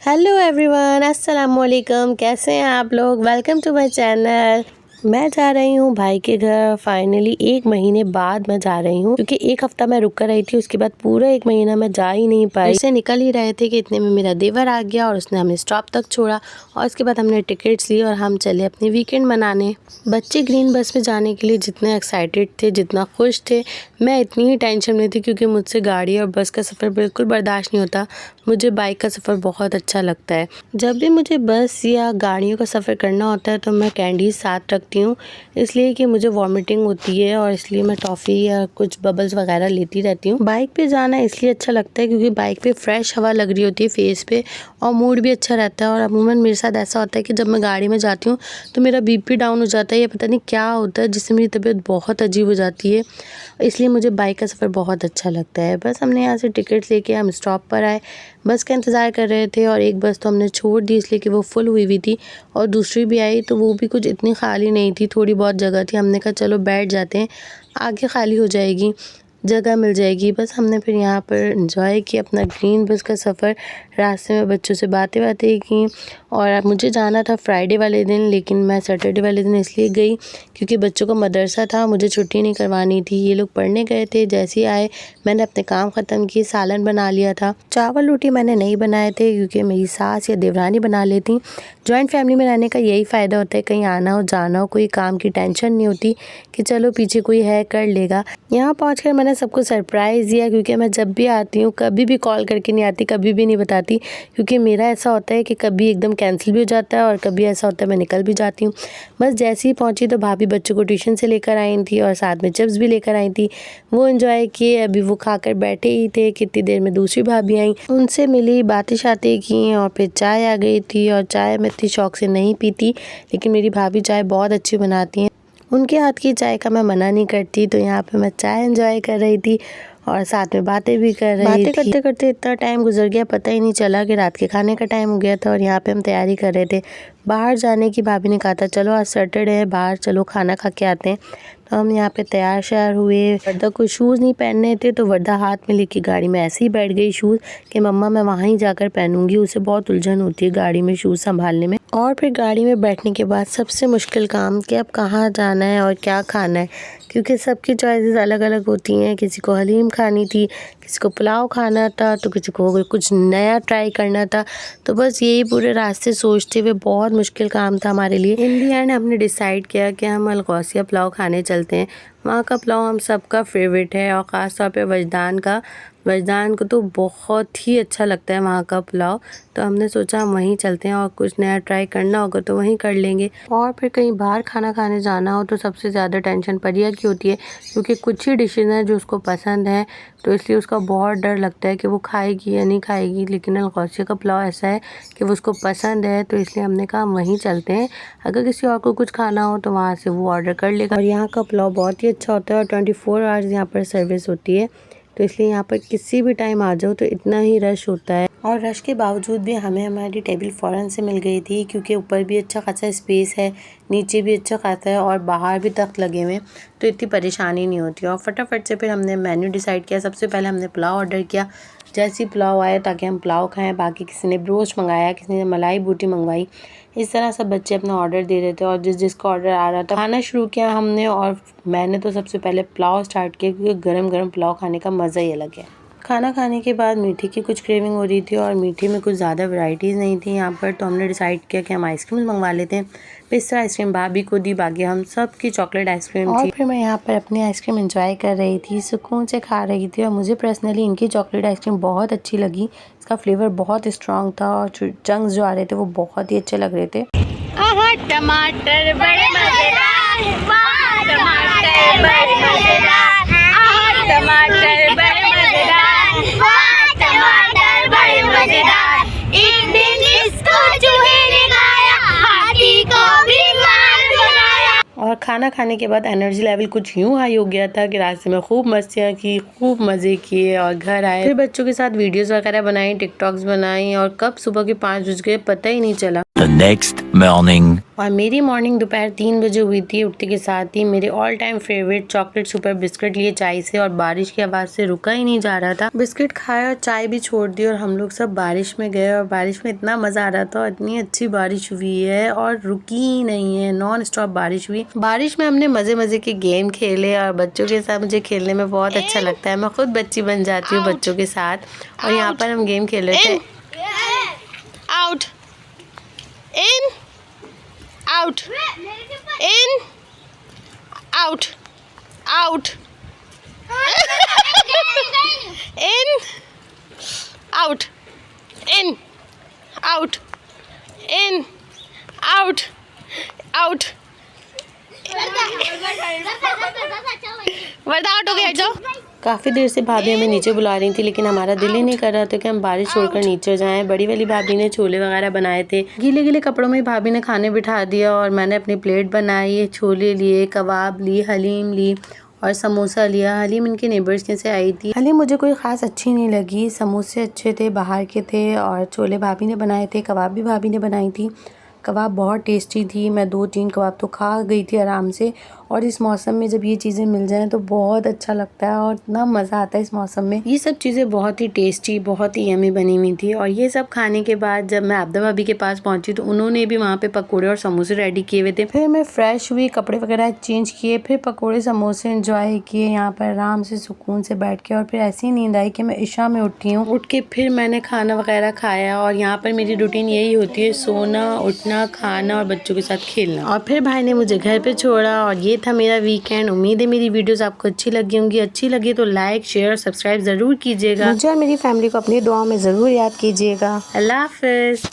Hello everyone, अस्सलाम वालेकुम। कैसे हैं आप लोग? Welcome to my channel. मैं जा रही हूँ भाई के घर। फाइनली 1 महीने बाद मैं जा रही हूँ, क्योंकि 1 हफ्ता मैं रुक कर रही थी। उसके बाद पूरा 1 महीना मैं जा ही नहीं पाई। उससे निकल ही रहे थे कि इतने में मेरा देवर आ गया और उसने हमें स्टॉप तक छोड़ा। और उसके बाद हमने टिकट्स ली और हम चले अपने वीकेंड मनाने। बच्चे ग्रीन बस में जाने के लिए जितने एक्साइटेड थे, जितना खुश थे, मैं इतनी ही टेंशन में थी, क्योंकि मुझसे गाड़ी और बस का सफ़र बिल्कुल बर्दाश्त नहीं होता। मुझे बाइक का सफ़र बहुत अच्छा लगता है। जब भी मुझे बस या गाड़ियों का सफ़र करना होता है तो मैं कैंडीज साथ रखती हूँ, इसलिए कि मुझे वॉमिटिंग होती है और इसलिए मैं टॉफ़ी या कुछ बबल्स वगैरह लेती रहती हूँ। बाइक पे जाना इसलिए अच्छा लगता है क्योंकि बाइक पे फ्रेश हवा लग रही होती है फेस पे और मूड भी अच्छा रहता है। और अमूमन मेरे साथ ऐसा होता है कि जब मैं गाड़ी में जाती हूँ तो मेरा बीपी डाउन हो जाता है या पता नहीं क्या होता है, जिससे मेरी तबीयत बहुत अजीब हो जाती है। इसलिए मुझे बाइक का सफ़र बहुत अच्छा लगता है। बस हमने यहाँ से टिकट लेके हम स्टॉप पर आए। बस का इंतज़ार कर रहे थे और एक बस तो हमने छोड़ दी इसलिए कि वो फुल हुई हुई थी, और दूसरी भी आई तो वो भी कुछ इतनी खाली नहीं थी, थोड़ी बहुत जगह थी। हमने कहा चलो बैठ जाते हैं, आगे खाली हो जाएगी, जगह मिल जाएगी। बस हमने फिर यहाँ पर एंजॉय किया अपना ग्रीन बस का सफ़र। रास्ते में बच्चों से बातें की। और मुझे जाना था फ्राइडे वाले दिन, लेकिन मैं सैटरडे वाले दिन इसलिए गई क्योंकि बच्चों का मदरसा था, मुझे छुट्टी नहीं करवानी थी। ये लोग पढ़ने गए थे। जैसे ही आए मैंने अपने काम ख़त्म किए, सालन बना लिया था। चावल रोटी मैंने नहीं बनाए थे क्योंकि मेरी सास या देवरानी बना लेती। जॉइंट फैमिली में रहने का यही फ़ायदा होता है, कहीं आना हो जाना हो, कोई काम की टेंशन नहीं होती कि चलो पीछे कोई है कर लेगा। यहाँ पहुँचकर मैंने सबको सरप्राइज़ दिया, क्योंकि मैं जब भी आती हूँ कभी भी कॉल करके नहीं आती, कभी भी नहीं बताती, क्योंकि मेरा ऐसा होता है कि कभी एकदम कैंसिल भी हो जाता है और कभी ऐसा होता है मैं निकल भी जाती हूँ। बस जैसे ही पहुँची तो भाभी बच्चों को ट्यूशन से लेकर आई थी और साथ में चिप्स भी लेकर आई थी। वो एंजॉय किए। अभी वो खाकर बैठे ही थे, कितनी देर में दूसरी भाभी आई, उनसे मिली, बातें शातें की और फिर चाय आ गई थी। और चाय मैं इतनी शौक से नहीं पीती, लेकिन मेरी भाभी चाय बहुत अच्छी बनाती हैं, उनके हाथ की चाय का मैं मना नहीं करती। तो यहाँ पे मैं चाय एंजॉय कर रही थी और साथ में बातें भी कर रही थी। बातें करते करते इतना टाइम गुजर गया, पता ही नहीं चला कि रात के खाने का टाइम हो गया था। और यहाँ पे हम तैयारी कर रहे थे बाहर जाने की। भाभी ने कहा था चलो आज सैटरडे है, बाहर चलो खाना खा के आते हैं। तो हम यहाँ पे तैयार श्यार हुए। वर्दा को शूज़ नहीं पहनने थे तो वर्दा हाथ में लेके गाड़ी में ऐसे ही बैठ गई शूज़ कि मम्मा मैं वहाँ ही जाकर पहनूंगी। उसे बहुत उलझन होती है गाड़ी में शूज़ संभालने में। और फिर गाड़ी में बैठने के बाद सबसे मुश्किल काम कि अब कहाँ जाना है और क्या खाना है, क्योंकि सबकी चॉइसेस अलग अलग होती हैं। किसी को हलीम खानी थी, किसी को पुलाव खाना था, तो किसी को कुछ नया ट्राई करना था। तो बस यही पूरे रास्ते सोचते हुए बहुत मुश्किल काम था हमारे लिए। इन दी एंड हमने डिसाइड किया कि हम अलगौसिया पुलाव खाने चलते हैं। वहाँ का पुलाव हम सबका फेवरेट है और ख़ास तौर पे वजदान को तो बहुत ही अच्छा लगता है वहाँ का पुलाव। तो हमने सोचा हम वहीं चलते हैं और कुछ नया ट्राई करना होगा तो वहीं कर लेंगे। और फिर कहीं बाहर खाना खाने जाना हो तो सबसे ज़्यादा टेंशन परिया की होती है, क्योंकि कुछ ही डिशेज़ हैं जो उसको पसंद है, तो इसलिए उसका बहुत डर लगता है कि वो खाएगी या नहीं खाएगी। लेकिन अलगौसिया का पुलाव ऐसा है कि वो उसको पसंद है, तो इसलिए हमने कहा हम वहीं चलते हैं। अगर किसी और को कुछ खाना हो तो वहाँ से वो ऑर्डर कर लेगा। और यहाँ का पुलाव बहुत ही अच्छा होता है और 24 आवर्स यहाँ पर सर्विस होती है, तो इसलिए यहाँ पर किसी भी टाइम आ जाओ तो इतना ही रश होता है। और रश के बावजूद भी हमें हमारी टेबल फ़ौरन से मिल गई थी, क्योंकि ऊपर भी अच्छा खासा स्पेस है, नीचे भी अच्छा खासा है और बाहर भी तख्त लगे हुए हैं, तो इतनी परेशानी नहीं होती। और फटाफट से फिर हमने मेन्यू डिसाइड किया। सबसे पहले हमने पुलाव ऑर्डर किया। जैसे ही पुलाव आया ताकि हम पुलाव खाएं, बाकी किसी ने ब्रोस्ट मंगाया, किसी ने मलाई बूटी मंगवाई। इस तरह सब बच्चे अपना ऑर्डर दे रहे थे और जिसका ऑर्डर आ रहा था खाना शुरू किया हमने। और मैंने तो सबसे पहले पुलाव स्टार्ट किया, क्योंकि गरम गरम पुलाव खाने का मज़ा ही अलग है। खाना खाने के बाद मीठे की कुछ क्रेविंग हो रही थी और मीठे में कुछ ज़्यादा वैरायटीज़ नहीं थी यहाँ पर, तो हमने डिसाइड किया कि हम आइसक्रीम मंगवा लेते हैं। पिस्ता आइसक्रीम भाभी को दी, बाकी हम सब की चॉकलेट आइसक्रीम थी। और फिर मैं यहाँ पर अपनी आइसक्रीम एंजॉय कर रही थी, सुकून से खा रही थी। और मुझे पर्सनली इनकी चॉकलेट आइसक्रीम बहुत अच्छी लगी। इसका फ्लेवर बहुत स्ट्रॉन्ग था और चंक्स जो आ रहे थे वो बहुत ही अच्छे लग रहे थे। टमाटर बड़े मजेदार, टमाटर बड़े मजेदार, टमाटर बड़े मजेदार, टमाटर बड़े मजेदार। एक दिन इसको चूहे ने खाया, हाथी को भी मार बनाया। और खाना खाने के बाद एनर्जी लेवल कुछ यूं हाई हो गया था कि रास्ते में खूब मस्तियाँ की, खूब मज़े किए और घर आए। फिर बच्चों के साथ वीडियोस वगैरह बनाई, टिकटॉक्स बनाई और कब सुबह के 5 बज गए पता ही नहीं चला। The next morning. और मेरी मॉर्निंग दोपहर 3 बजे हुई थी। उठते के साथ ही मेरे all time favourite chocolate super biscuit लिए चाय से, और बारिश की आवाज़ से रुका ही नहीं जा रहा था। बिस्किट खाया और चाय भी छोड़ दी और हम लोग सब बारिश में गए, और बारिश में इतना मज़ा आ रहा था। इतनी अच्छी बारिश हुई है और रुकी ही नहीं है, नॉन स्टॉप बारिश हुई। बारिश में हमने मज़े के गेम खेले, और बच्चों के साथ मुझे खेलने में बहुत अच्छा लगता है। मैं खुद बच्ची बन जाती हूँ बच्चों के साथ। और यहाँ पर हम गेम खेल रहे थे। Out, in, out, in, out, out, in, out, in, out, in, out, out. Warda out हो गया, हट जाओ। काफ़ी देर से भाभी हमें नीचे बुला रही थी, लेकिन हमारा दिल ही नहीं कर रहा था कि हम बारिश छोड़कर नीचे जाएं। बड़ी वाली भाभी ने छोले वगैरह बनाए थे। गीले गीले कपड़ों में भाभी ने खाने बिठा दिया, और मैंने अपनी प्लेट बनाई, छोले लिए, कबाब ली, हलीम ली और समोसा लिया। हलीम इनके नेबर्स के से आई थी। हलीम मुझे कोई ख़ास अच्छी नहीं लगी, समोसे अच्छे थे, बाहर के थे, और छोले भाभी ने बनाए थे, कबाब भी भाभी ने बनाई थी। कबाब बहुत टेस्टी थी। मैं 2-3 कबाब तो खा गई थी आराम से। और इस मौसम में जब ये चीज़ें मिल जाएं तो बहुत अच्छा लगता है, और इतना मज़ा आता है इस मौसम में। ये सब चीज़ें बहुत ही टेस्टी, बहुत ही यमी बनी हुई थी। और ये सब खाने के बाद जब मैं आबदा भाभी के पास पहुंची तो उन्होंने भी वहाँ पे पकौड़े और समोसे रेडी किए हुए थे। फिर मैं फ्रेश हुई, कपड़े वगैरह चेंज किए, फिर पकौड़े समोसे इंजॉय किए यहाँ पर आराम से सुकून से बैठ के। और फिर ऐसी नींद आई कि मैं इशा में उठी हूँ। उठ के फिर मैंने खाना वगैरह खाया, और यहाँ पर मेरी रूटीन यही होती है, सोना, उठना, खाना और बच्चों के साथ खेलना। और फिर भाई ने मुझे घर पे छोड़ा, और ये था मेरा वीकेंड। उम्मीद है मेरी वीडियोस आपको अच्छी लगी होंगी। अच्छी लगी तो लाइक, शेयर और सब्सक्राइब ज़रूर कीजिएगा। मुझे और मेरी फैमिली को अपनी दुआओं में ज़रूर याद कीजिएगा। अल्लाह हाफ़िज़।